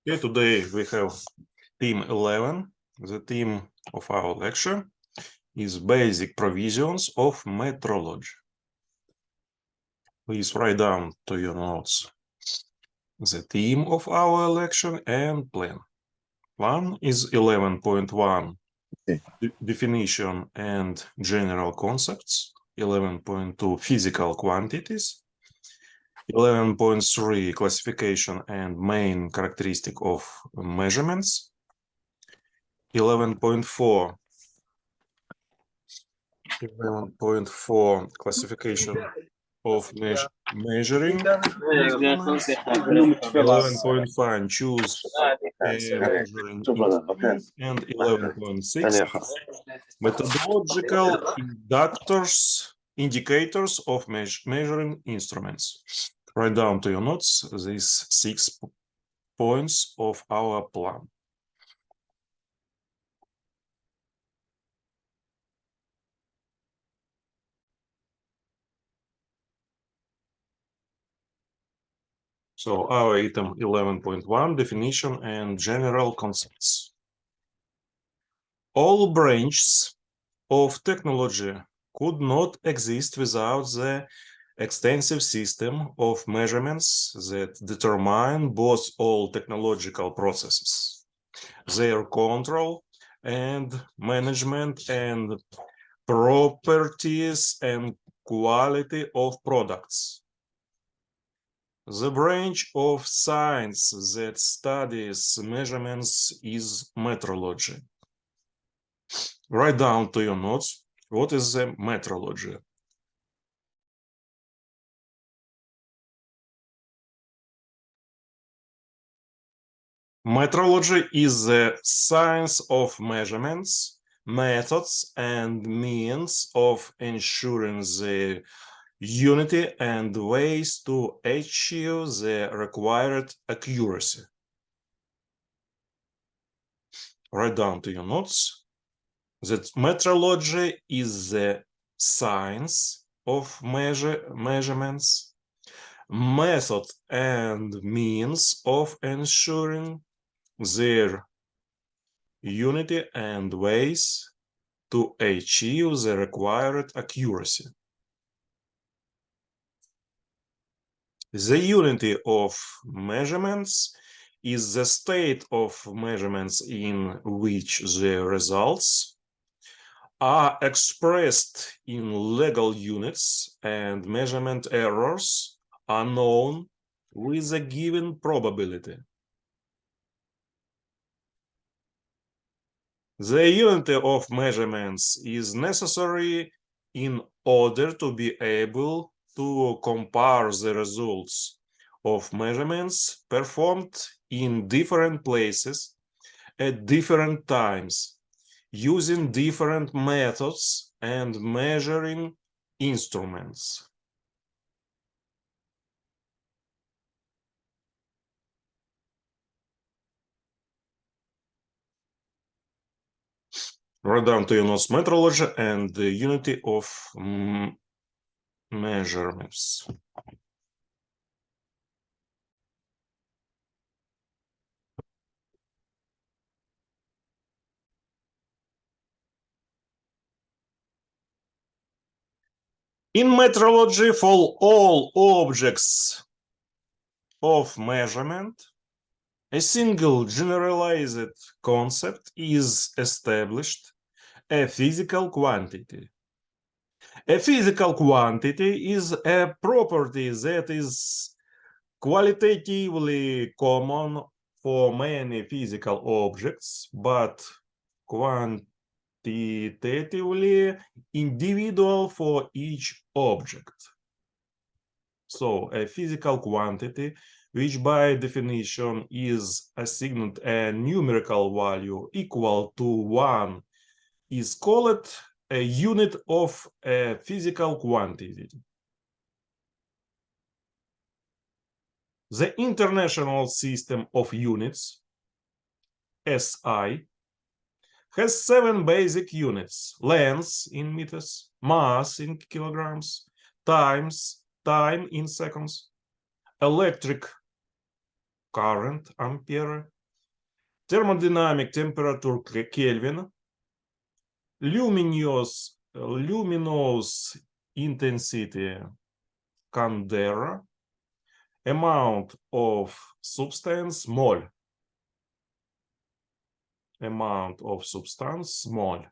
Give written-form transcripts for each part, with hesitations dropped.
Okay, today we have theme 11. The theme of our lecture is basic provisions of metrology. Please write down to your notes the theme of our lecture and plan. One is 11.1 definition and general concepts, 11.2 physical quantities, 11.3 classification and main characteristic of measurements, 11.4 classification of measuring, 11.5 choose a measuring instrument, and 11.6 methodological indicators of measuring instruments. Write down to your notes these 6 points of our plan. So our item 11.1, definition and general concepts. All branches of technology could not exist without the extensive system of measurements that determine both all technological processes, their control and management, and properties and quality of products. The branch of science that studies measurements is metrology. Write down to your notes, what is the metrology? Metrology is the science of measurements, methods, and means of ensuring the unity and ways to achieve the required accuracy. Write down to your notes that metrology is the science of measurements, method and means of ensuring their unity and ways to achieve the required accuracy. The unity of measurements is the state of measurements in which the results are expressed in legal units and measurement errors are known with a given probability. The unity of measurements is necessary in order to be able to compare the results of measurements performed in different places at different times using different methods and measuring instruments. Write down to your notes metrology and the unity of measurements. In metrology, for all objects of measurement, a single generalized concept is established, a physical quantity. A physical quantity is a property that is qualitatively common for many physical objects, but quantitatively individual for each object. So a physical quantity, which by definition is assigned a numerical value equal to 1, is called a unit of a physical quantity. The International System of Units, SI, has 7 basic units: length in meters, mass in kilograms, time in seconds, electric current, ampere. Thermodynamic, temperature, Kelvin. Luminous intensity, candela. Amount of substance, mole. Amount of substance, mole.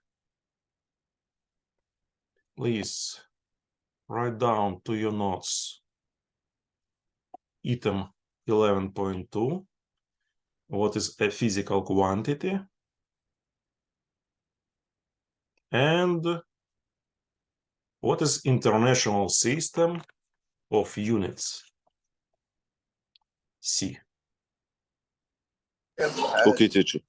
Please write down to your notes item 11.2. What is a physical quantity? And what is international system of units? C. Okay, teacher.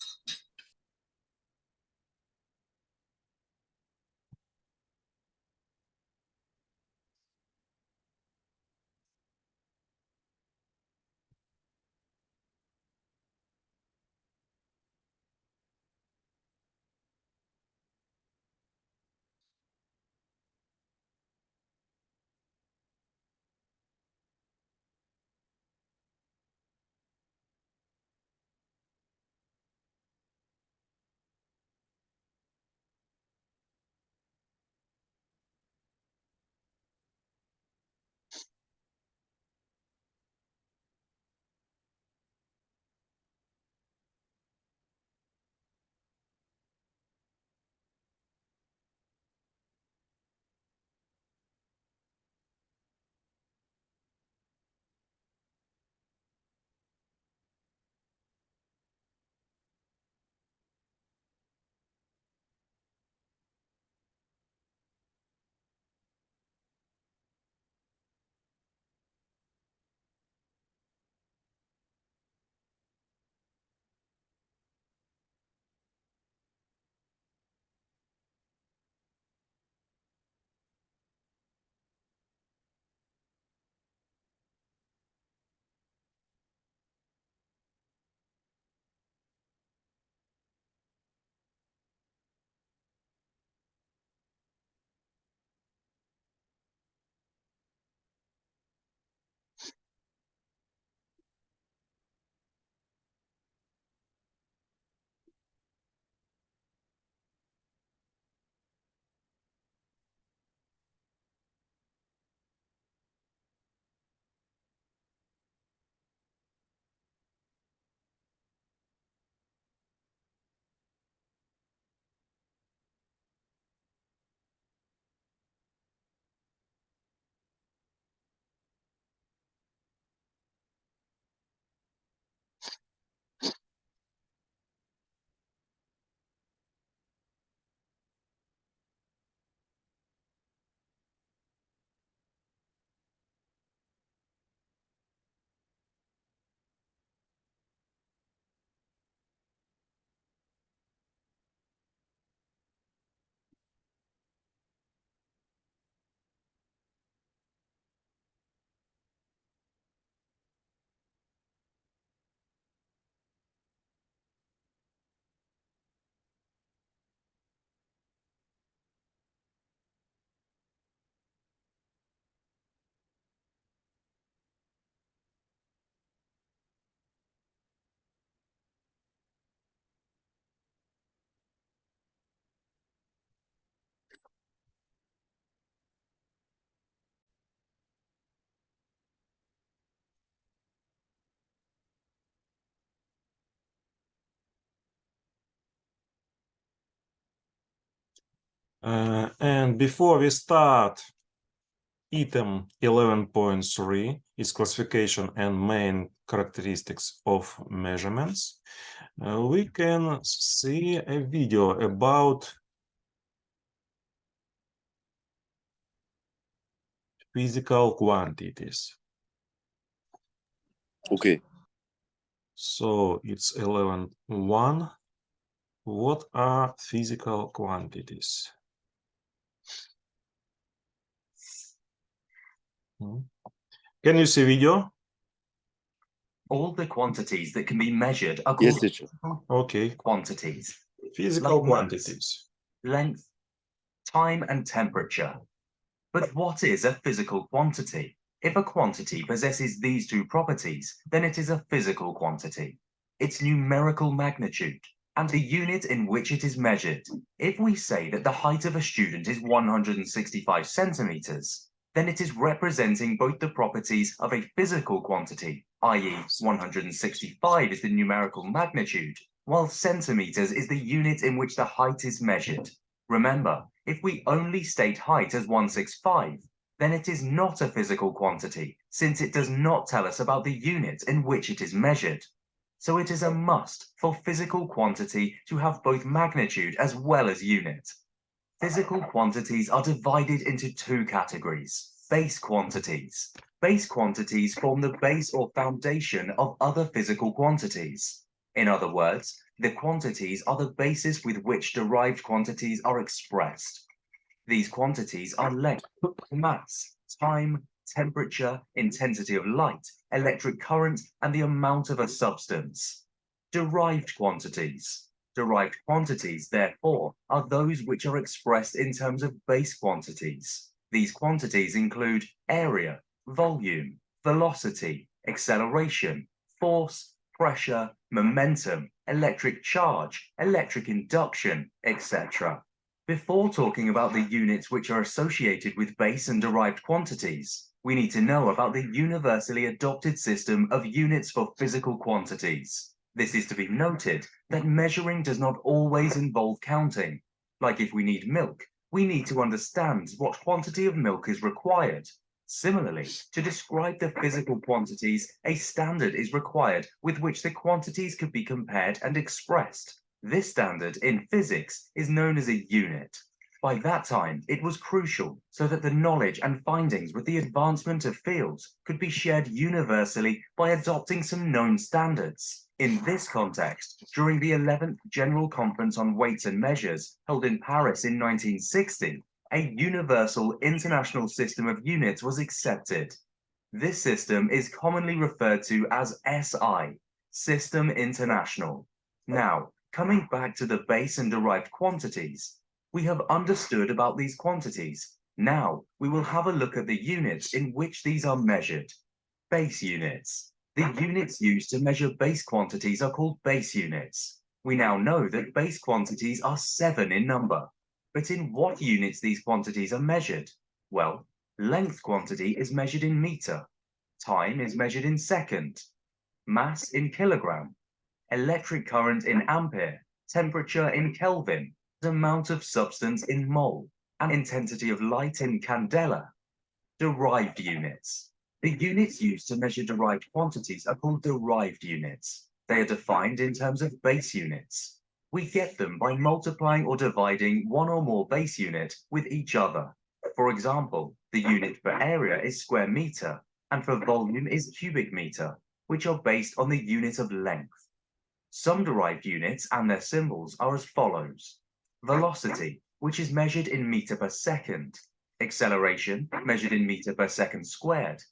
And before we start, item 11.3 is classification and main characteristics of measurements. We can see a video about physical quantities. Okay. So it's 11.1. What are physical quantities? Can you see video? All the quantities that can be measured are Yes, called teacher. Okay. quantities. Physical Like quantities. Length, time, and temperature. But what is a physical quantity? If a quantity possesses these two properties, then it is a physical quantity. Its numerical magnitude and the unit in which it is measured. If we say that the height of a student is 165 centimeters, then it is representing both the properties of a physical quantity, i.e. 165 is the numerical magnitude, while centimeters is the unit in which the height is measured. Remember, if we only state height as 165, then it is not a physical quantity, since it does not tell us about the unit in which it is measured. So it is a must for physical quantity to have both magnitude as well as unit. Physical quantities are divided into two categories. Base quantities. Base quantities form the base or foundation of other physical quantities. In other words, the quantities are the basis with which derived quantities are expressed. These quantities are length, mass, time, temperature, intensity of light, electric current, and the amount of a substance. Derived quantities. Derived quantities, therefore, are those which are expressed in terms of base quantities. These quantities include area, volume, velocity, acceleration, force, pressure, momentum, electric charge, electric induction, etc. Before talking about the units which are associated with base and derived quantities, we need to know about the universally adopted system of units for physical quantities. This is to be noted that measuring does not always involve counting. Like if we need milk, we need to understand what quantity of milk is required. Similarly, to describe the physical quantities, a standard is required with which the quantities could be compared and expressed. This standard in physics is known as a unit. By that time, it was crucial so that the knowledge and findings with the advancement of fields could be shared universally by adopting some known standards. In this context, during the 11th General Conference on Weights and Measures held in Paris in 1960, a universal international system of units was accepted. This system is commonly referred to as SI, System International. Now, coming back to the base and derived quantities, we have understood about these quantities. Now, we will have a look at the units in which these are measured. Base units. The units used to measure base quantities are called base units. We now know that base quantities are 7 in number. But in what units these quantities are measured? Well, length quantity is measured in meter. Time is measured in second. Mass in kilogram. Electric current in ampere, temperature in Kelvin, amount of substance in mole, and intensity of light in candela. Derived units. The units used to measure derived quantities are called derived units. They are defined in terms of base units. We get them by multiplying or dividing one or more base units with each other. For example, the unit for area is square meter, and for volume is cubic meter, which are based on the unit of length. Some derived units and their symbols are as follows. Velocity, which is measured in meter per second. Acceleration, measured in meter per second squared.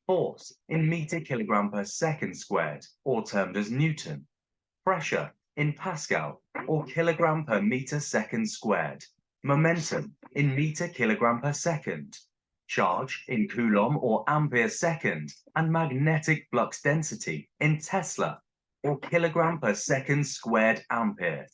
Force, in meter kilogram per second squared, or termed as Newton. Pressure, in Pascal, or kilogram per meter second squared. Momentum, in meter kilogram per second. Charge, in Coulomb or ampere second. And magnetic flux density, in Tesla, or kilogram per second squared ampere.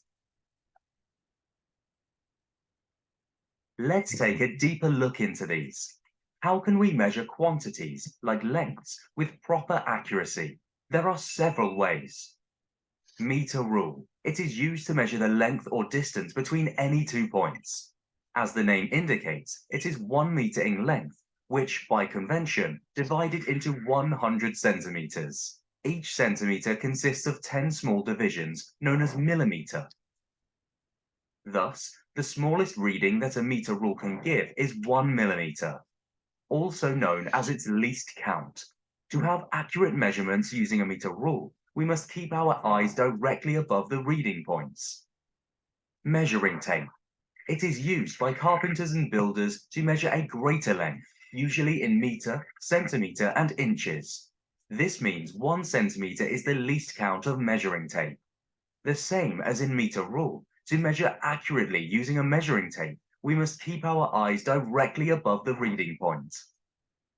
Let's take a deeper look into these. How can we measure quantities, like lengths, with proper accuracy? There are several ways. Meter rule. It is used to measure the length or distance between any 2 points. As the name indicates, it is 1 meter in length, which, by convention, divided into 100 centimeters. Each centimeter consists of 10 small divisions, known as millimeter. Thus, the smallest reading that a meter rule can give is 1 millimeter, also known as its least count. To have accurate measurements using a meter rule, we must keep our eyes directly above the reading points. Measuring tape. It is used by carpenters and builders to measure a greater length, usually in meter, centimeter, and inches. This means 1 centimeter is the least count of measuring tape. The same as in meter rule, to measure accurately using a measuring tape, we must keep our eyes directly above the reading point.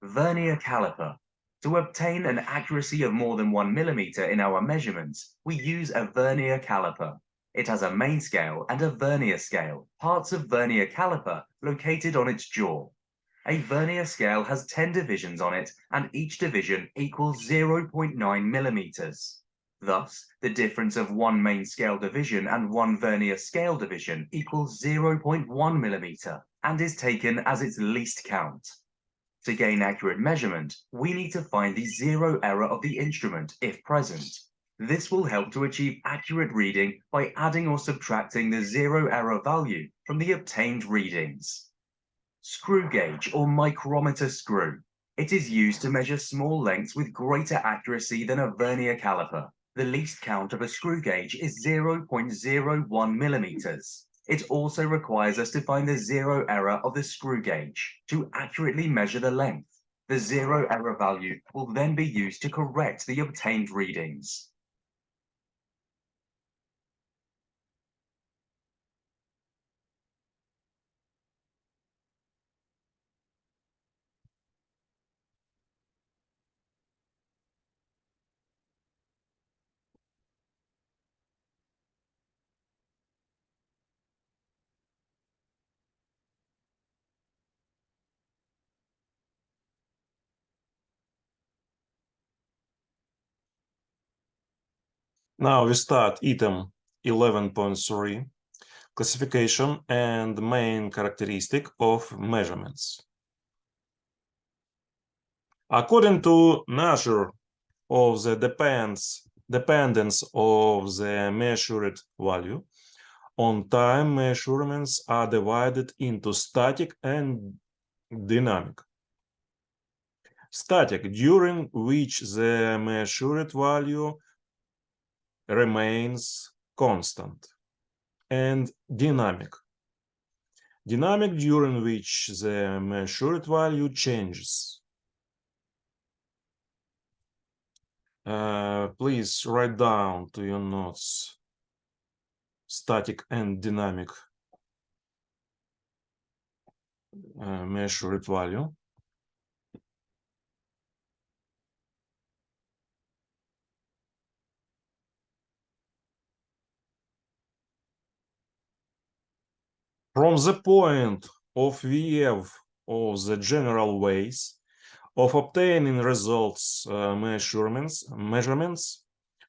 Vernier caliper. To obtain an accuracy of more than 1 millimeter in our measurements, we use a vernier caliper. It has a main scale and a vernier scale, parts of vernier caliper located on its jaw. A vernier scale has 10 divisions on it, and each division equals 0.9 millimeters. Thus, the difference of one main scale division and one vernier scale division equals 0.1 millimeter and is taken as its least count. To gain accurate measurement, we need to find the zero error of the instrument if present. This will help to achieve accurate reading by adding or subtracting the zero error value from the obtained readings. Screw gauge or micrometer screw. It is used to measure small lengths with greater accuracy than a vernier caliper. The least count of a screw gauge is 0.01 millimeters. It also requires us to find the zero error of the screw gauge to accurately measure the length. The zero error value will then be used to correct the obtained readings. Now we start item 11.3, classification and main characteristic of measurements. According to nature of the dependence of the measured value, on time measurements are divided into static and dynamic. Static, during which the measured value remains constant, and dynamic, during which the measured value changes. Please write down to your notes static and dynamic measured value. From the point of view of the general ways of obtaining results, measurements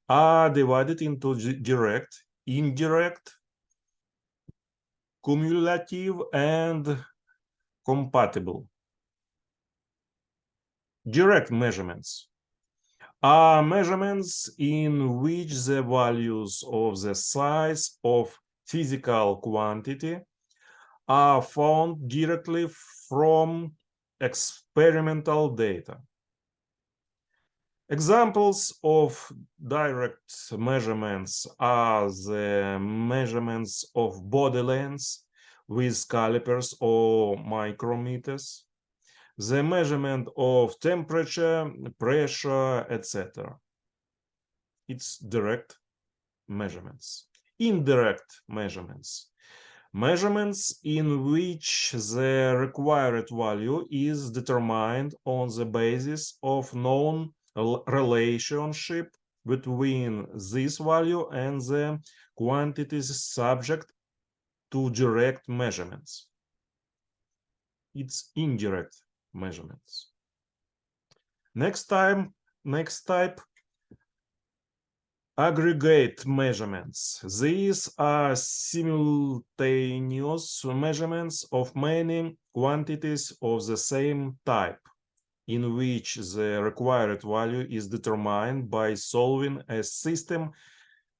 are divided into direct, indirect, cumulative, and compatible. Direct measurements are measurements in which the values of the size of physical quantity are found directly from experimental data. Examples of direct measurements are the measurements of body length with calipers or micrometers, the measurement of temperature, pressure, etc. It's direct measurements. Indirect measurements. Measurements in which the required value is determined on the basis of known relationship between this value and the quantities subject to direct measurements. It's indirect measurements. Next type, aggregate measurements. These are simultaneous measurements of many quantities of the same type, in which the required value is determined by solving a system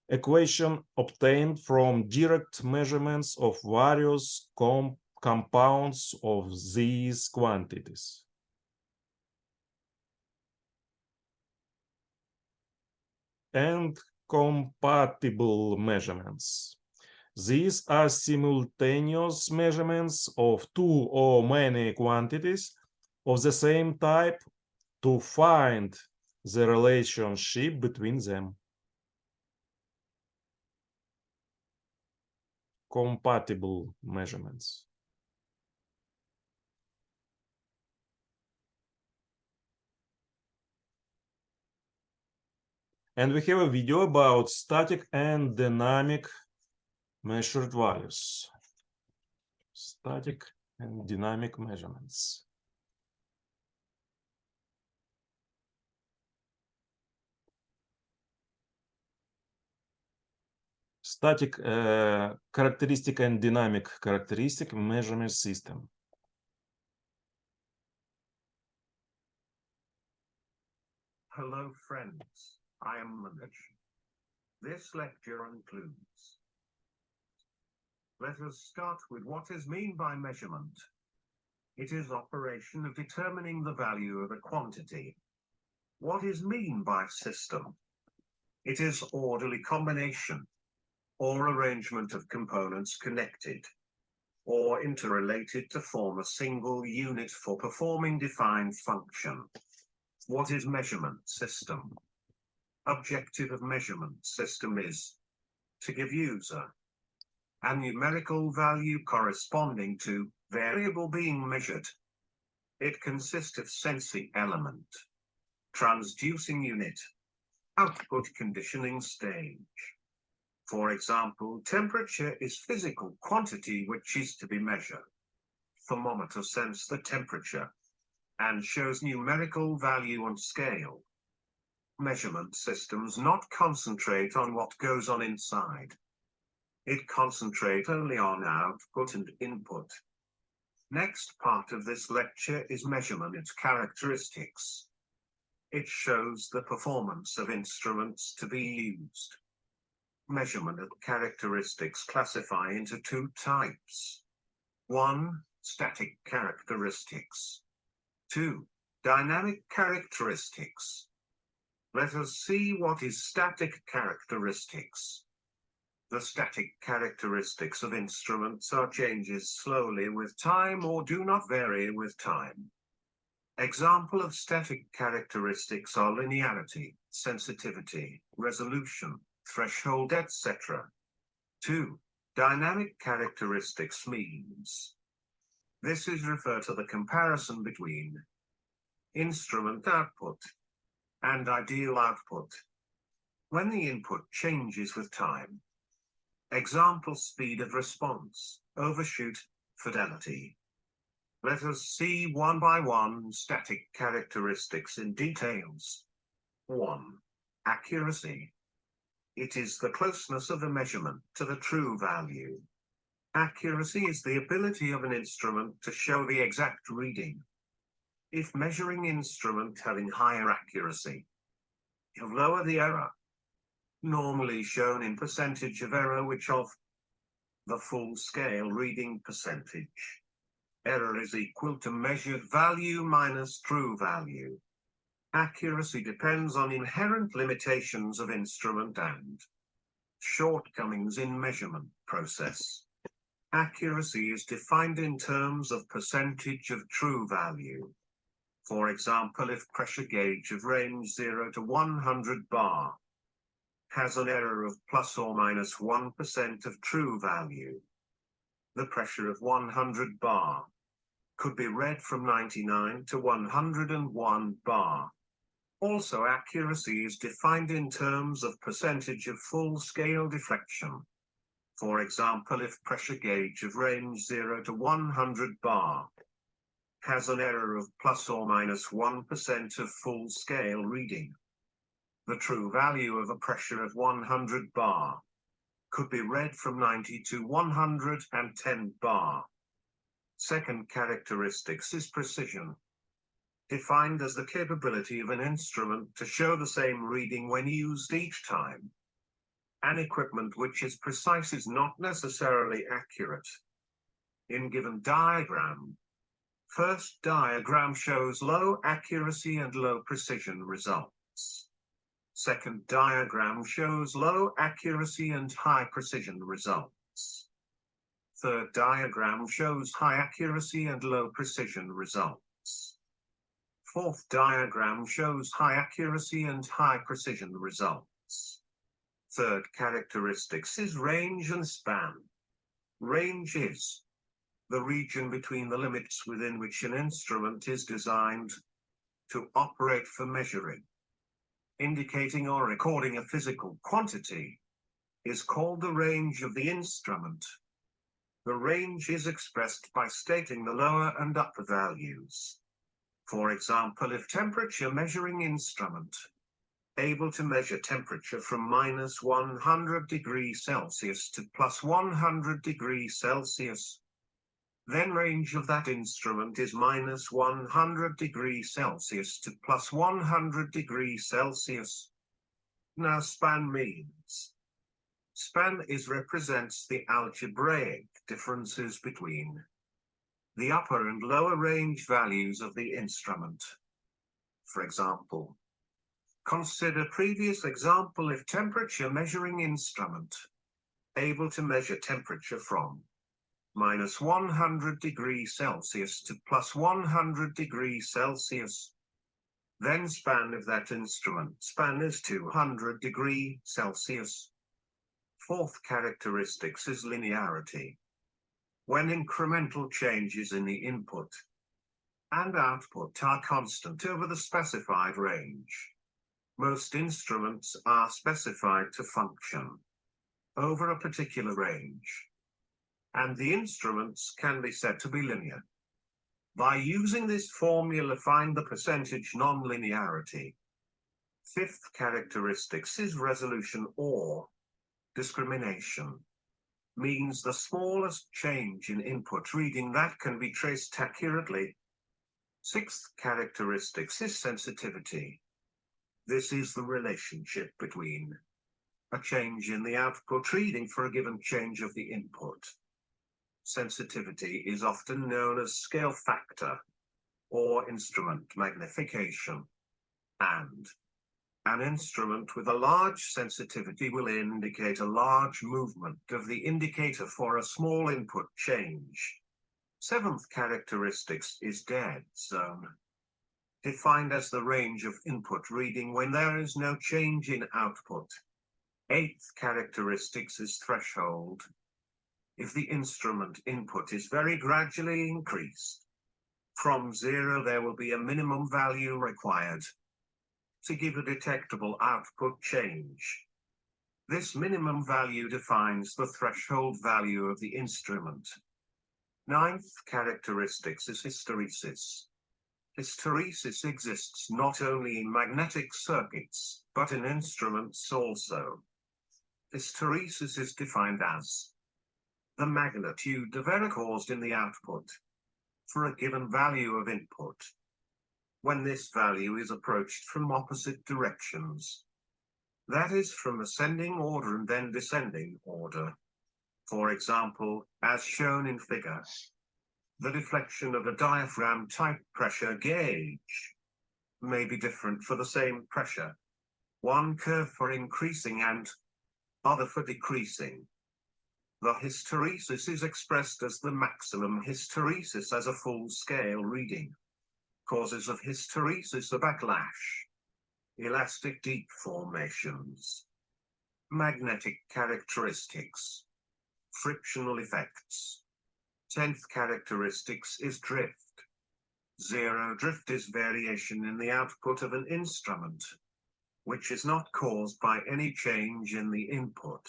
equation obtained from direct measurements of various compounds of these quantities. And compatible measurements. These are simultaneous measurements of two or many quantities of the same type to find the relationship between them. Compatible measurements. And we have a video about static and dynamic measured values. Static and dynamic measurements. Static characteristic and dynamic characteristic measurement system. Hello friends, I am Manoj. This lecture includes. Let us start with what is meant by measurement. It is operation of determining the value of a quantity. What is meant by system? It is orderly combination or arrangement of components connected or interrelated to form a single unit for performing defined function. What is measurement system? Objective of measurement system is to give user a numerical value corresponding to variable being measured. It consists of sensing element, transducing unit, output conditioning stage. For example, temperature is physical quantity which is to be measured. Thermometer senses the temperature and shows numerical value on scale. Measurement systems not concentrate on what goes on inside. It concentrates only on output and input. Next part of this lecture is measurement its characteristics. It shows the performance of instruments to be used. Measurement of characteristics classify into two types. 1. Static characteristics. 2. Dynamic characteristics. Let us see what is static characteristics. The static characteristics of instruments are changes slowly with time or do not vary with time. Example of static characteristics are linearity, sensitivity, resolution, threshold, etc. 2. Dynamic characteristics means. This is referred to the comparison between instrument output and ideal output when the input changes with time. Example: speed of response, overshoot, fidelity. Let us see one by one static characteristics in details. 1. Accuracy. It is the closeness of the measurement to the true value. Accuracy is the ability of an instrument to show the exact reading. If measuring instrument having higher accuracy, you lower the error, normally shown in percentage of error, which of the full scale reading percentage. Error is equal to measured value minus true value. Accuracy depends on inherent limitations of instrument and shortcomings in measurement process. Accuracy is defined in terms of percentage of true value. For example, if pressure gauge of range 0 to 100 bar has an error of plus or minus 1% of true value, the pressure of 100 bar could be read from 99 to 101 bar. Also, accuracy is defined in terms of percentage of full-scale deflection. For example, if pressure gauge of range 0 to 100 bar has an error of plus or minus 1% of full-scale reading, the true value of a pressure of 100 bar could be read from 90 to 110 bar. Second characteristics is precision, defined as the capability of an instrument to show the same reading when used each time. An equipment which is precise is not necessarily accurate. In given diagram, first diagram shows low accuracy and low precision results. Second diagram shows low accuracy and high precision results. Third diagram shows high accuracy and low precision results. Fourth diagram shows high accuracy and high precision results. Third characteristics is range and span. Range is the region between the limits within which an instrument is designed to operate for measuring. indicating or recording a physical quantity, is called the range of the instrument. The range is expressed by stating the lower and upper values. For example, if temperature measuring instrument able to measure temperature from minus 100 degrees Celsius to plus 100 degrees Celsius, then range of that instrument is minus 100 degrees Celsius to plus 100 degrees Celsius. Now span means. Span represents the algebraic differences between the upper and lower range values of the instrument. For example, consider previous example if temperature measuring instrument able to measure temperature from minus 100 degrees Celsius to plus 100 degrees Celsius. Then span of that instrument span is 200 degrees Celsius. Fourth characteristics is linearity. When incremental changes in the input and output are constant over the specified range. Most instruments are specified to function over a particular range, and the instruments can be said to be linear. By using this formula, find the percentage nonlinearity. Fifth characteristics is resolution or discrimination. Means the smallest change in input reading that can be traced accurately. Sixth characteristics is sensitivity. This is the relationship between a change in the output reading for a given change of the input. Sensitivity is often known as scale factor or instrument magnification, and an instrument with a large sensitivity will indicate a large movement of the indicator for a small input change. Seventh characteristics is dead zone. Defined as the range of input reading when there is no change in output. Eighth characteristics is threshold. If the instrument input is very gradually increased, from 0 there will be a minimum value required to give a detectable output change. This minimum value defines the threshold value of the instrument. Ninth characteristics is hysteresis. Hysteresis exists not only in magnetic circuits, but in instruments also. Hysteresis is defined as the magnitude of error caused in the output for a given value of input, when this value is approached from opposite directions. That is, from ascending order and then descending order. For example, as shown in figure, the deflection of a diaphragm-type pressure gauge may be different for the same pressure. One curve for increasing and other for decreasing. The hysteresis is expressed as the maximum hysteresis as a full-scale reading. Causes of hysteresis are backlash, elastic deformations, magnetic characteristics, frictional effects. 10th characteristics is drift. Zero drift is variation in the output of an instrument, which is not caused by any change in the input.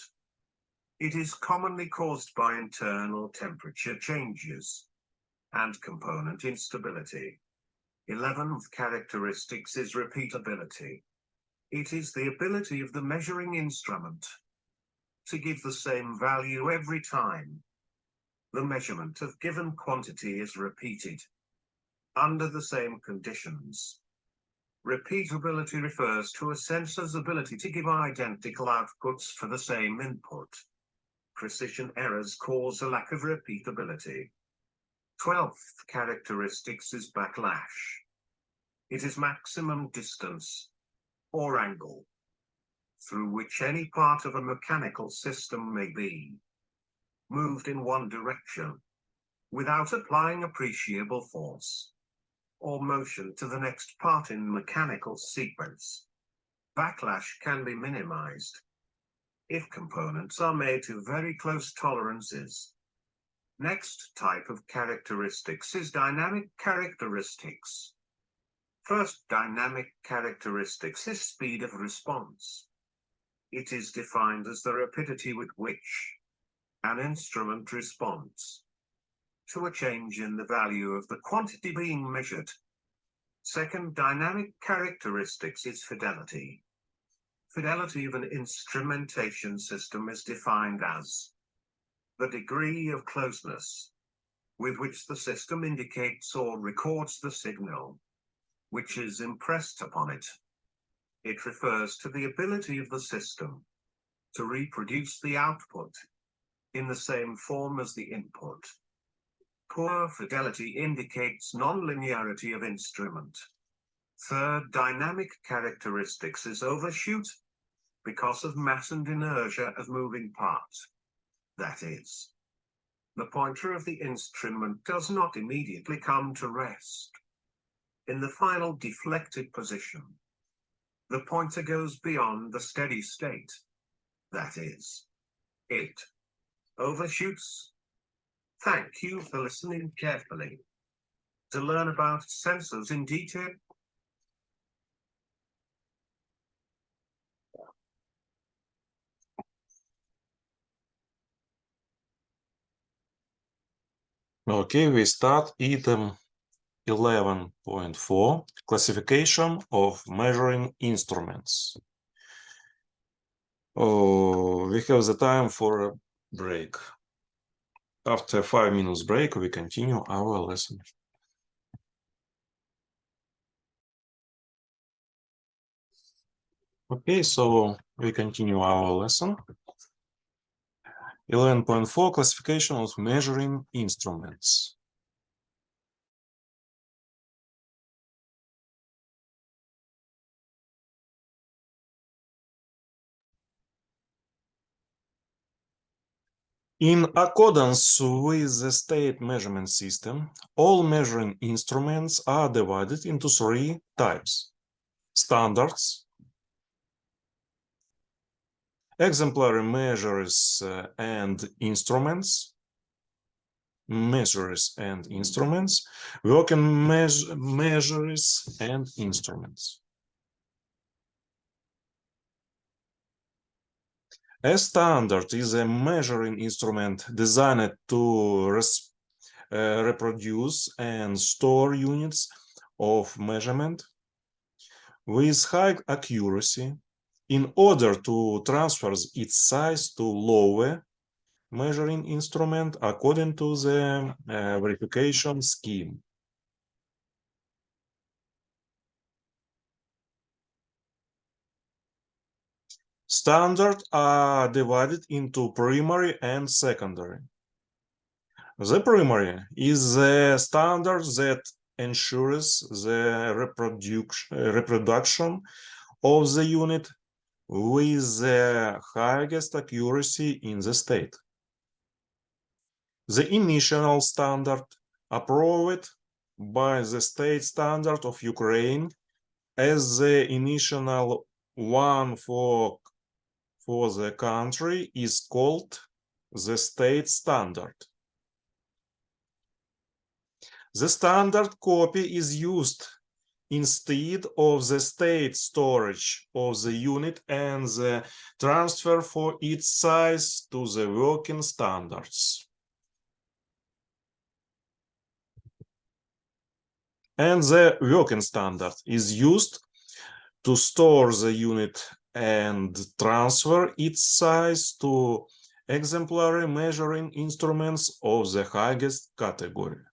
It is commonly caused by internal temperature changes and component instability. 11th characteristics is repeatability. It is the ability of the measuring instrument to give the same value every time the measurement of given quantity is repeated under the same conditions. Repeatability refers to a sensor's ability to give identical outputs for the same input. Precision errors cause a lack of repeatability. 12th characteristics is backlash. It is maximum distance or angle through which any part of a mechanical system may be moved in one direction without applying appreciable force or motion to the next part in mechanical sequence. Backlash can be minimized if components are made to very close tolerances. Next type of characteristics is dynamic characteristics. First dynamic characteristics is speed of response. It is defined as the rapidity with which an instrument responds to a change in the value of the quantity being measured. Second dynamic characteristics is fidelity. Fidelity of an instrumentation system is defined as the degree of closeness with which the system indicates or records the signal which is impressed upon it. It refers to the ability of the system to reproduce the output in the same form as the input. Poor fidelity indicates nonlinearity of instrument. Third dynamic characteristics is overshoot because of mass and inertia of moving parts. That is, the pointer of the instrument does not immediately come to rest in the final deflected position. The pointer goes beyond the steady state. That is, it overshoots. Thank you for listening carefully. To learn about sensors in detail, Okay, we start item 11.4, classification of measuring instruments. Oh, we have the time for a break. After 5 minutes break, we continue our lesson. Okay, so we continue our lesson. 11.4, classification of measuring instruments. In accordance with the state measurement system, all measuring instruments are divided into 3 types: standards, exemplary measures and instruments, working measures and instruments. A standard is a measuring instrument designed to reproduce and store units of measurement with high accuracy in order to transfer its size to lower measuring instrument according to the verification scheme. Standards are divided into primary and secondary. The primary is the standard that ensures the reproduction of the unit with the highest accuracy in the state. The initial standard, approved by the State Standard of Ukraine as the initial one for the country, is called the state standard. The standard copy is used instead of the state storage of the unit and the transfer for its size to the working standards. And the working standard is used to store the unit and transfer its size to exemplary measuring instruments of the highest category.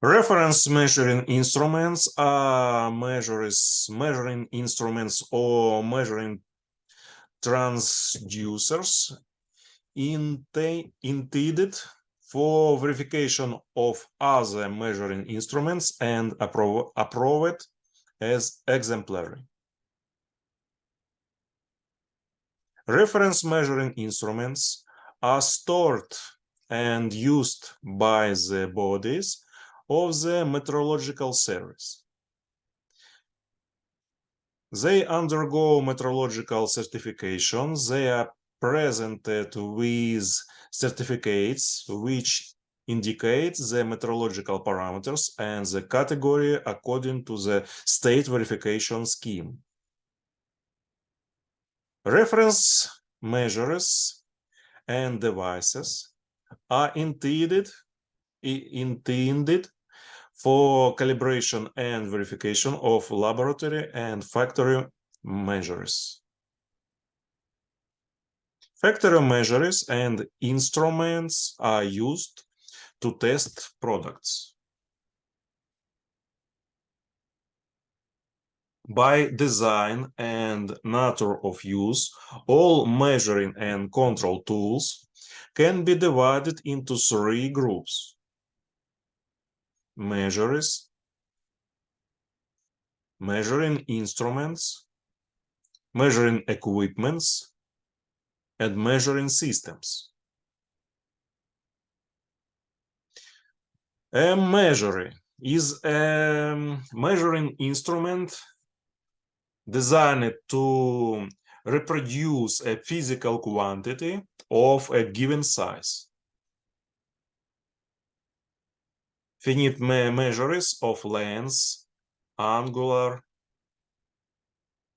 Reference measuring instruments are measuring instruments or measuring transducers intended for verification of other measuring instruments and approved as exemplary. Reference measuring instruments are stored and used by the bodies of the metrological service. They undergo metrological certification. They are presented with certificates which indicate the metrological parameters and the category according to the state verification scheme. Reference measures and devices are intended for calibration and verification of laboratory and factory measures. Factory measures and instruments are used to test products. By design and nature of use, all measuring and control tools can be divided into 3 groups: measures, measuring instruments, measuring equipments, and measuring systems. A measure is a measuring instrument designed to reproduce a physical quantity of a given size. Finite measures of length, angular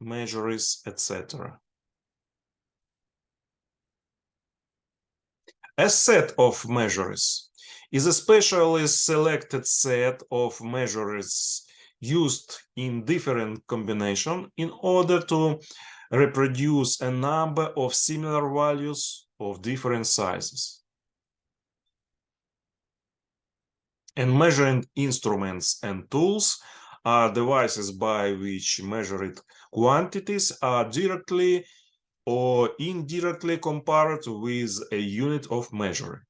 measures, etc. A set of measures is a specially selected set of measures used in different combinations in order to reproduce a number of similar values of different sizes. And measuring instruments and tools are devices by which measured quantities are directly or indirectly compared with a unit of measure.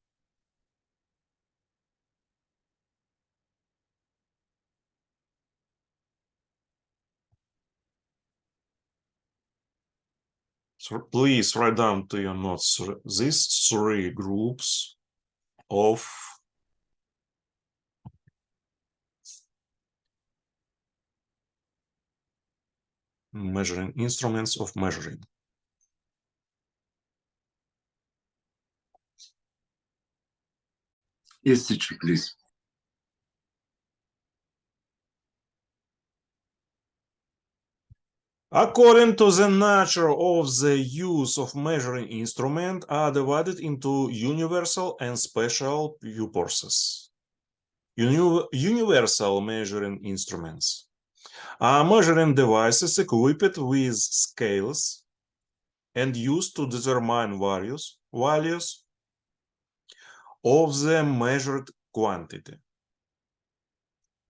So please write down to your notes these 3 groups of measuring instruments of measuring. Yes, teacher, please. According to the nature of the use of measuring instrument are divided into universal and special purposes. Universal measuring instruments are measuring devices equipped with scales and used to determine various values of the measured quantity.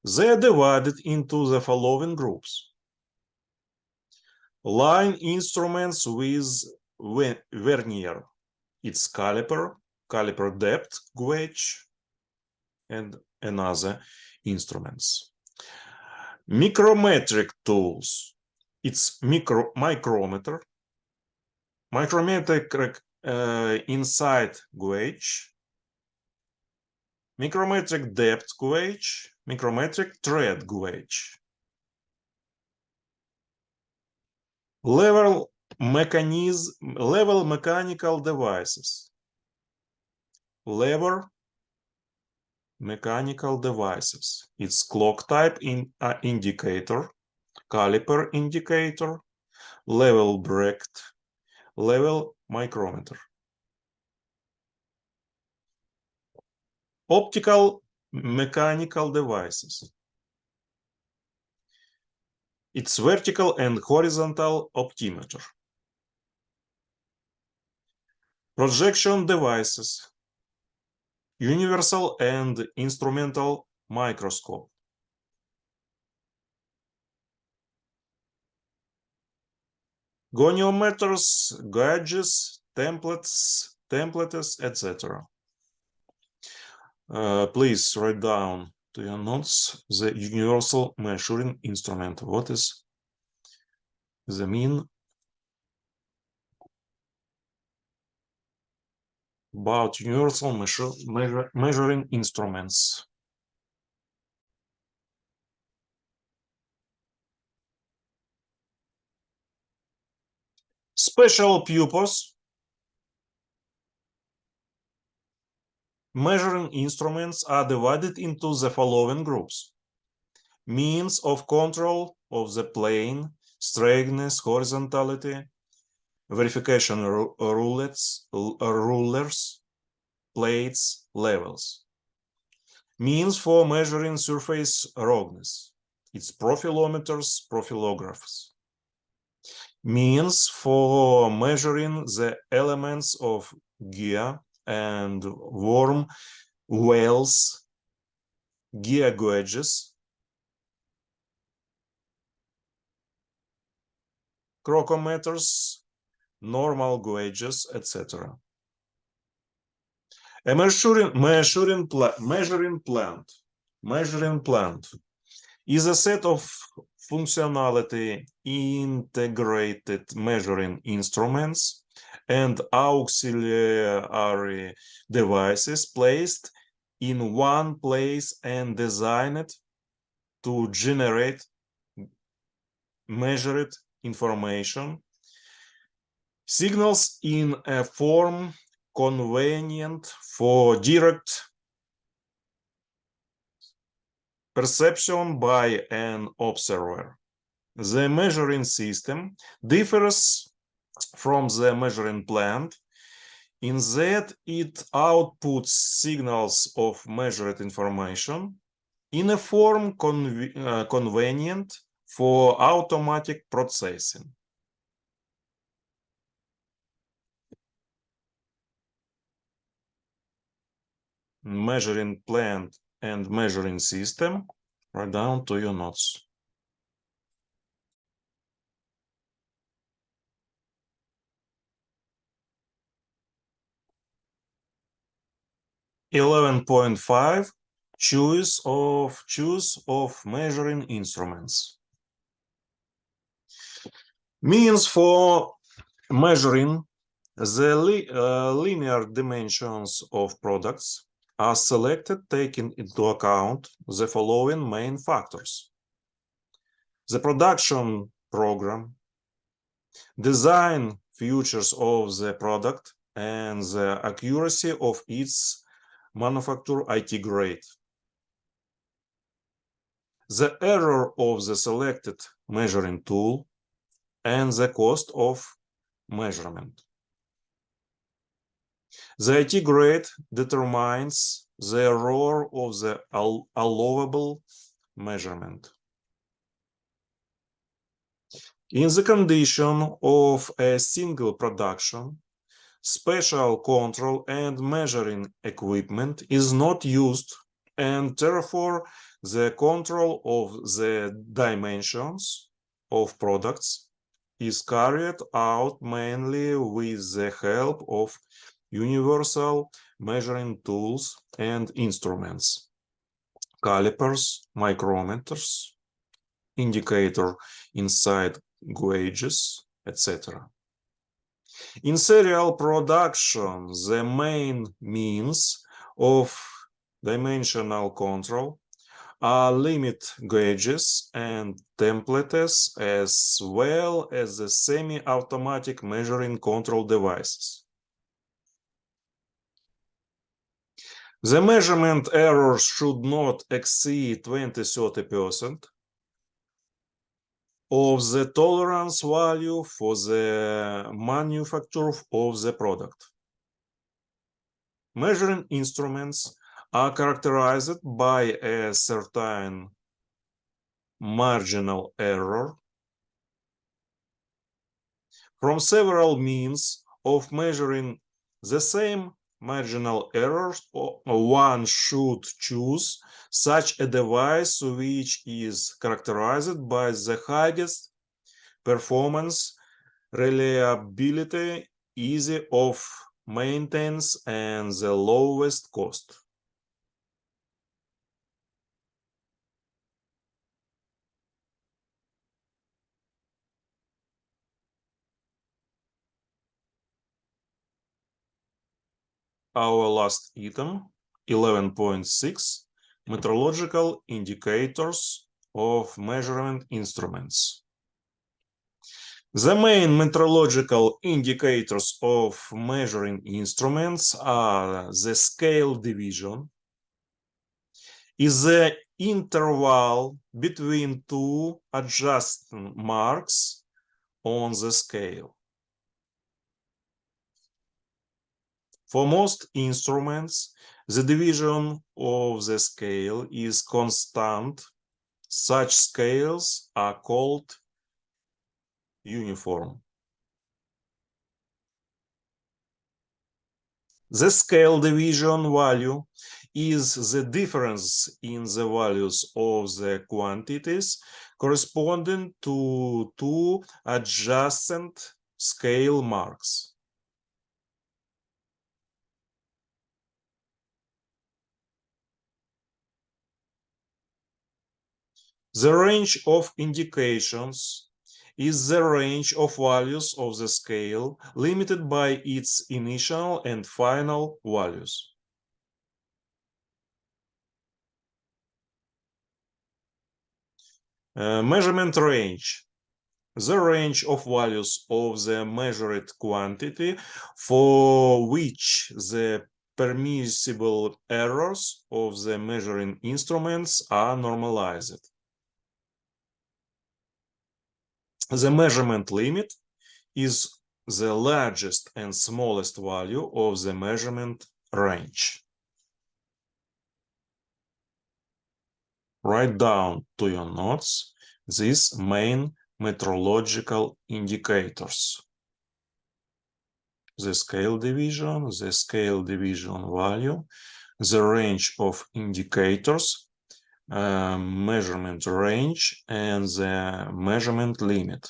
They are divided into the following groups: line instruments with vernier, its caliper, caliper depth gauge, and another instruments. Micrometric tools, its micrometer, micrometric insight gauge, micrometric depth gauge, micrometric thread gauge. Level mechanical devices. Lever mechanical devices. It's clock type indicator, caliper indicator, level bracket, level micrometer. Optical mechanical devices. It's vertical and horizontal optimeter. Projection devices. Universal and instrumental microscope. Goniometers, gauges, templates, etc. Please write down to your notes the universal measuring instrument. What is the mean about universal measuring instruments? Special purpose measuring instruments are divided into the following groups: means of control of the plane, straightness, horizontality, verification rulers, plates, levels. Means for measuring surface roughness, it's profilometers, profilographs. Means for measuring the elements of gear and worm wheels, gear gauges, crocometers, normal gauges, etc. A measuring plant is a set of functionality integrated measuring instruments and auxiliary devices placed in one place and designed to generate measured information, signals in a form convenient for direct perception by an observer. The measuring system differs from the measuring plant in that it outputs signals of measured information in a form convenient for automatic processing. Measuring plant and measuring system, write down to your notes. .11.5 choose of measuring instruments. Means for measuring the linear dimensions of products are selected taking into account the following main factors: the production program, design features of the product, and the accuracy of its manufacture IT grade. The error of the selected measuring tool and the cost of measurement. The IT grade determines the error of the allowable measurement. In the condition of a single production, special control and measuring equipment is not used, and therefore the control of the dimensions of products is carried out mainly with the help of universal measuring tools and instruments: calipers, micrometers, indicator inside gauges, etc. In serial production, the main means of dimensional control are limit gauges and templates, as well as the semi-automatic measuring control devices. The measurement errors should not exceed 20–30% of the tolerance value for the manufacture of the product. Measuring instruments are characterized by a certain marginal error. From several means of measuring the same marginal errors, one should choose such a device which is characterized by the highest performance, reliability, ease of maintenance, and the lowest cost. Our last item, 11.6, metrological indicators of measurement instruments. The main metrological indicators of measuring instruments are the scale division, is the interval between two adjustment marks on the scale. For most instruments, the division of the scale is constant. Such scales are called uniform. The scale division value is the difference in the values of the quantities corresponding to two adjacent scale marks. The range of indications is the range of values of the scale limited by its initial and final values. Measurement range. The range of values of the measured quantity for which the permissible errors of the measuring instruments are normalized. The measurement limit is the largest and smallest value of the measurement range. Write down to your notes these main metrological indicators. The scale division value, the range of indicators, measurement range, and the measurement limit.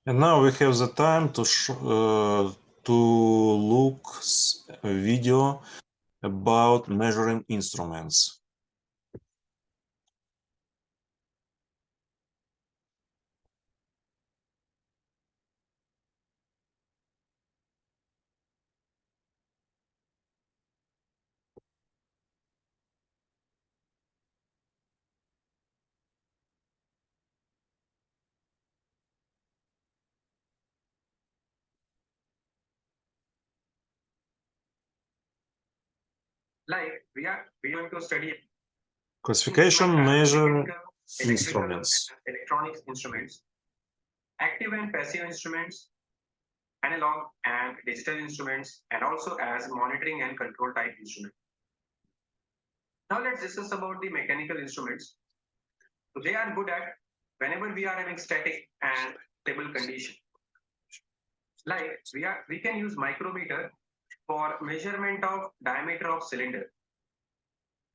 And now we have the time to look a video about measuring instruments. Like we are going to study Classification measure instruments. electronics instruments, active and passive instruments, analog and digital instruments, and also as monitoring and control type instruments. Now let's discuss about the mechanical instruments. So they are good at whenever we are having static and stable condition. Like we can use micrometer for measurement of diameter of cylinder.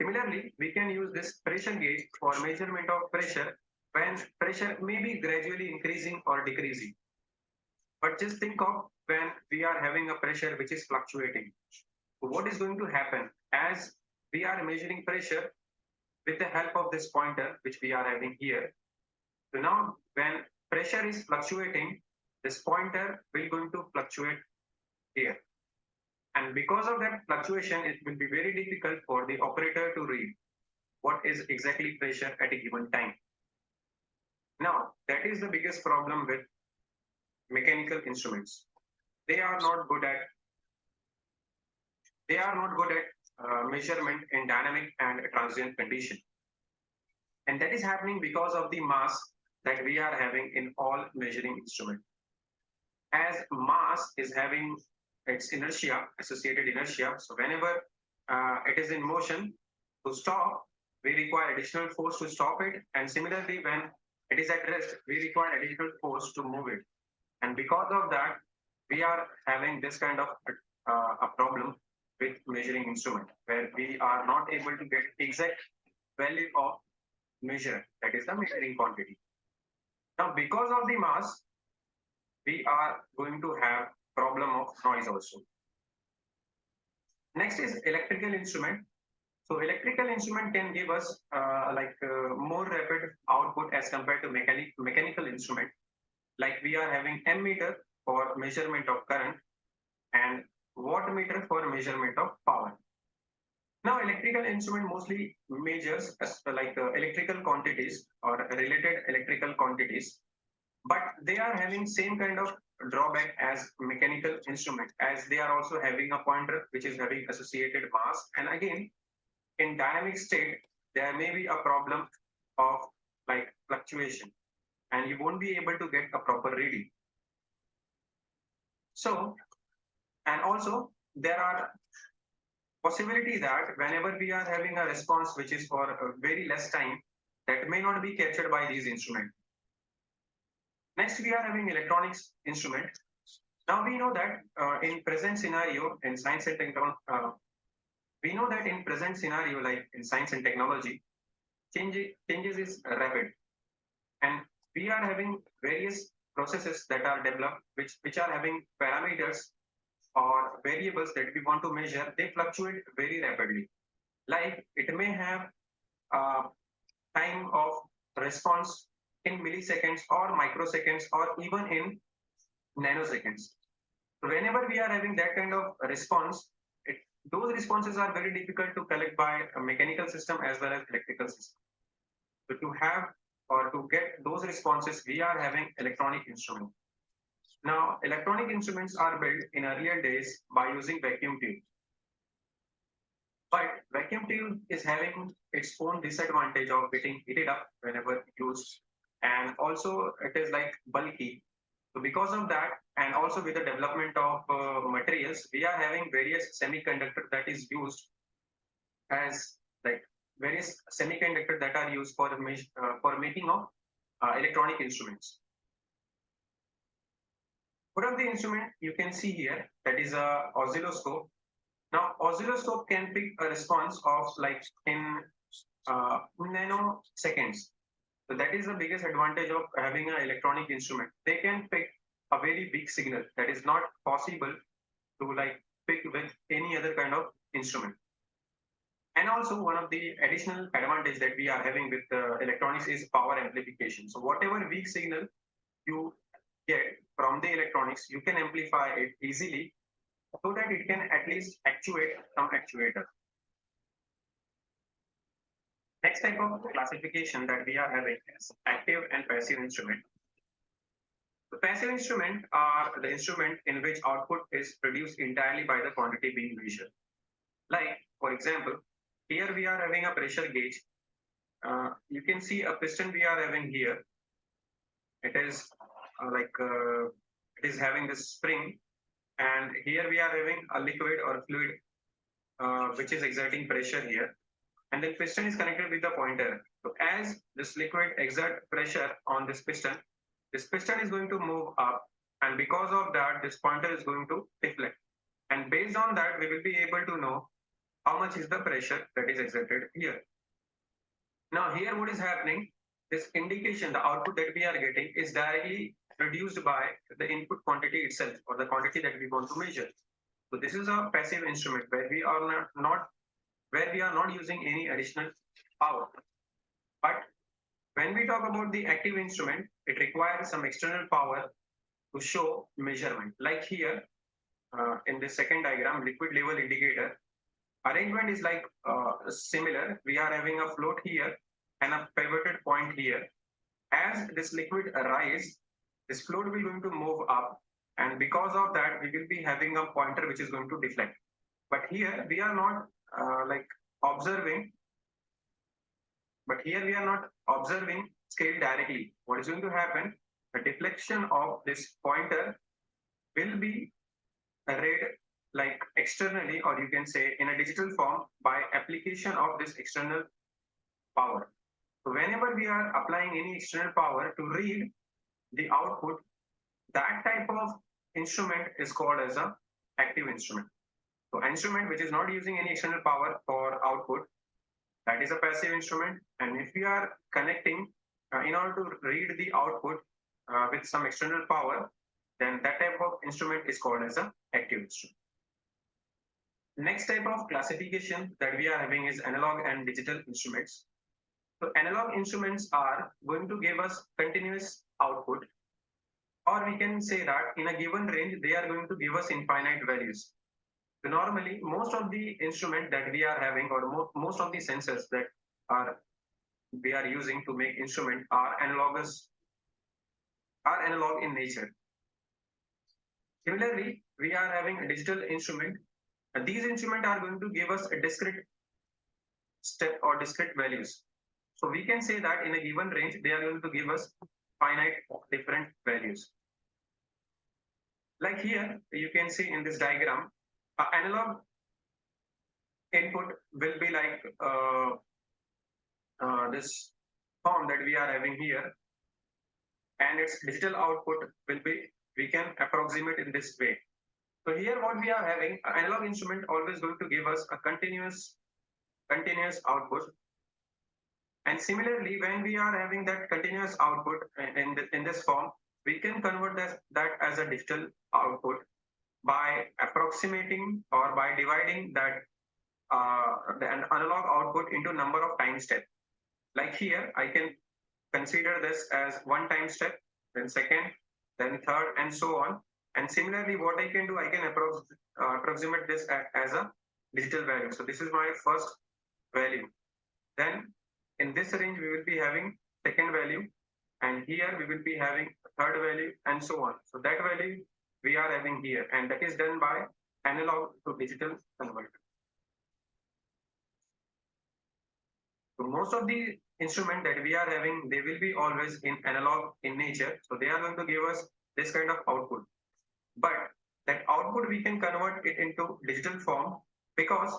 Similarly, we can use this pressure gauge for measurement of pressure when pressure may be gradually increasing or decreasing. But just think of when we are having a pressure which is fluctuating. So what is going to happen as we are measuring pressure with the help of this pointer which we are having here. So now when pressure is fluctuating, this pointer will going to fluctuate here. And because of that fluctuation, it will be very difficult for the operator to read what is exactly pressure at a given time. Now, that is the biggest problem with mechanical instruments. They are not good at measurement in dynamic and transient condition. And that is happening because of the mass that we are having in all measuring instruments. As mass is having its inertia, associated inertia, so whenever it is in motion, to stop, we require additional force to stop it. And similarly, when it is at rest, we require additional force to move it. And because of that, we are having this kind of a problem with measuring instrument, where we are not able to get exact value of measure, that is the measuring quantity. Now, because of the mass, we are going to have problem of noise also. Next is electrical instrument. So electrical instrument can give us more rapid output as compared to mechanical instrument. Like we are having ammeter for measurement of current and wattmeter for measurement of power. Now, electrical instrument mostly measures electrical quantities or related electrical quantities, but they are having same kind of drawback as mechanical instrument, as they are also having a pointer which is having associated mass. And again, in dynamic state, there may be a problem of like fluctuation, and you won't be able to get a proper reading. So, and also there are possibility that whenever we are having a response which is for a very less time, that may not be captured by these instruments. Next, we are having electronics instrument. Now we know that in present scenario in science and technology, we know that in present scenario, like in science and technology, changes is rapid, and we are having various processes that are developed which are having parameters or variables that we want to measure. They fluctuate very rapidly. Like it may have a time of response in milliseconds or microseconds or even in nanoseconds. Whenever we are having that kind of response, those responses are very difficult to collect by a mechanical system as well as electrical system. So to have or to get those responses, we are having electronic instruments. Now, electronic instruments are built in earlier days by using vacuum tube. But vacuum tube is having its own disadvantage of getting heated up whenever used. And also it is like bulky. So because of that, and also with the development of materials, we are having various semiconductors that is used as like various semiconductors that are used for making of electronic instruments. One of the instrument you can see here, that is a oscilloscope. Now, oscilloscope can pick a response of like in nanoseconds. So that is the biggest advantage of having an electronic instrument. They can pick a very big signal that is not possible to like pick with any other kind of instrument. And also one of the additional advantage that we are having with electronics is power amplification. So whatever weak signal you get from the electronics, you can amplify it easily so that it can at least actuate some actuator. Next type of classification that we are having is active and passive instrument. The passive instrument are the instrument in which output is produced entirely by the quantity being measured. Like, for example, here we are having a pressure gauge. You can see a piston we are having here. It is it is having this spring, and here we are having a liquid or fluid which is exerting pressure here. And then piston is connected with the pointer. So as this liquid exert pressure on this piston is going to move up, and because of that, this pointer is going to deflect. And based on that, we will be able to know how much is the pressure that is exerted here. Now here what is happening, this indication, the output that we are getting is directly produced by the input quantity itself, or the quantity that we want to measure. So this is a passive instrument where we are not using any additional power. But when we talk about the active instrument, it requires some external power to show measurement. Like here, in the second diagram, liquid level indicator, arrangement is like similar. We are having a float here and a pivoted point here. As this liquid arises, this float will going to move up, and because of that, we will be having a pointer which is going to deflect. But here we are not observing. But here we are not observing scale directly. What is going to happen? The deflection of this pointer will be read like externally, or you can say in a digital form, by application of this external power. So whenever we are applying any external power to read the output, that type of instrument is called as an active instrument. So instrument which is not using any external power for output, that is a passive instrument. And if we are connecting in order to read the output with some external power, then that type of instrument is called as an active instrument. Next type of classification that we are having is analog and digital instruments. So analog instruments are going to give us continuous output, Or we can say that in a given range, they are going to give us infinite values. So normally, most of the instruments that we are having, or most of the sensors that we are using to make instrument are analog in nature. Similarly, we are having a digital instrument. These instruments are going to give us a discrete step or discrete values. So we can say that in a given range, they are going to give us finite different values. Like here, you can see in this diagram, analog input will be like this form that we are having here, and its digital output will be, we can approximate in this way. So here what we are having, analog instrument always going to give us a continuous output. And similarly, when we are having that continuous output in this form, we can convert that as a digital output by approximating or by dividing that the analog output into number of time steps. Like here, I can consider this as one time step, then second, then third, and so on. And similarly, what I can do, I can approximate this as a digital value. So this is my first value. Then in this range, we will be having second value, and here we will be having third value, and so on. So that value we are having here, and that is done by analog to digital converter. So most of the instrument that we are having, they will be always in analog in nature. So they are going to give us this kind of output. But that output we can convert it into digital form, because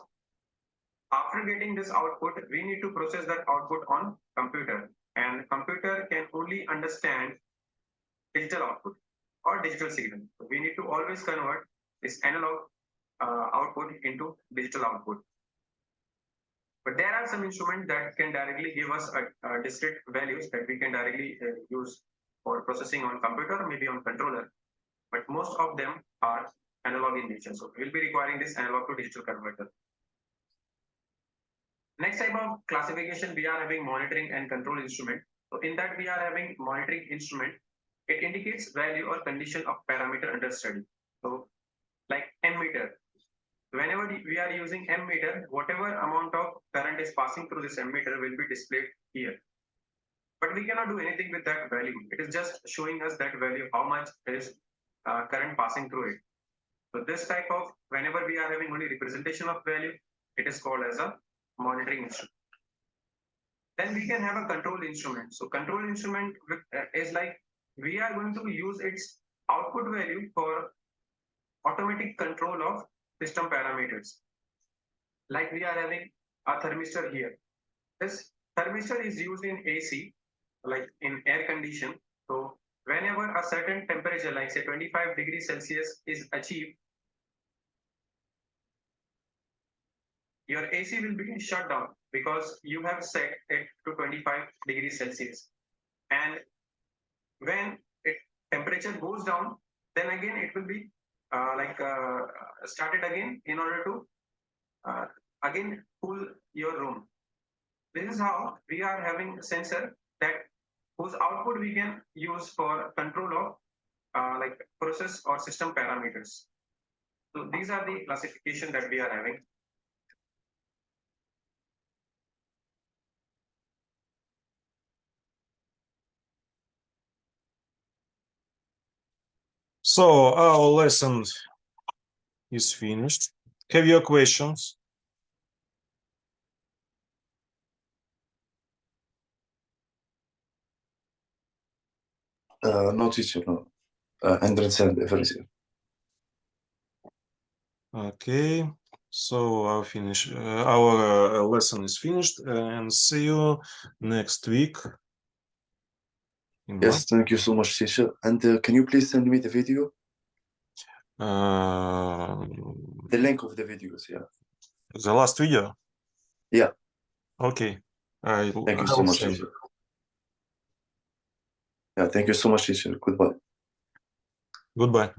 after getting this output, we need to process that output on computer, and computer can only understand digital output or digital signal. So we need to always convert this analog output into digital output. But there are some instruments that can directly give us discrete values that we can directly use for processing on computer or maybe on controller. But most of them are analog in nature. So we'll be requiring this analog to digital converter. Next type of classification, we are having monitoring and control instrument. So in that we are having monitoring instrument. It indicates value or condition of parameter under study. So like ammeter. Whenever we are using ammeter, whatever amount of current is passing through this ammeter will be displayed here. But we cannot do anything with that value. It is just showing us that value, how much is current passing through it. So this type of, whenever we are having only representation of value, it is called as a monitoring instrument. Then we can have a control instrument. So control instrument is like, we are going to use its output value for automatic control of system parameters. Like we are having a thermistor here. This thermistor is used in AC, like in air condition. So whenever a certain temperature, like say 25 degrees Celsius is achieved, your AC will be shut down because you have set it to 25 degrees Celsius. And when temperature goes down, then again it will be started again in order to again cool your room. This is how we are having a sensor that whose output we can use for control of like process or system parameters. So these are the classification that we are having. So our lesson is finished. Have you questions? No, teacher, no. Understand everything. Okay, so our lesson is finished, and see you next week. Yes, thank you so much, teacher. And can you please send me the video? The link of the videos, yeah. The last video? Yeah. Okay. Thank you so much, teacher. Yeah, thank you so much, teacher. Goodbye. Goodbye.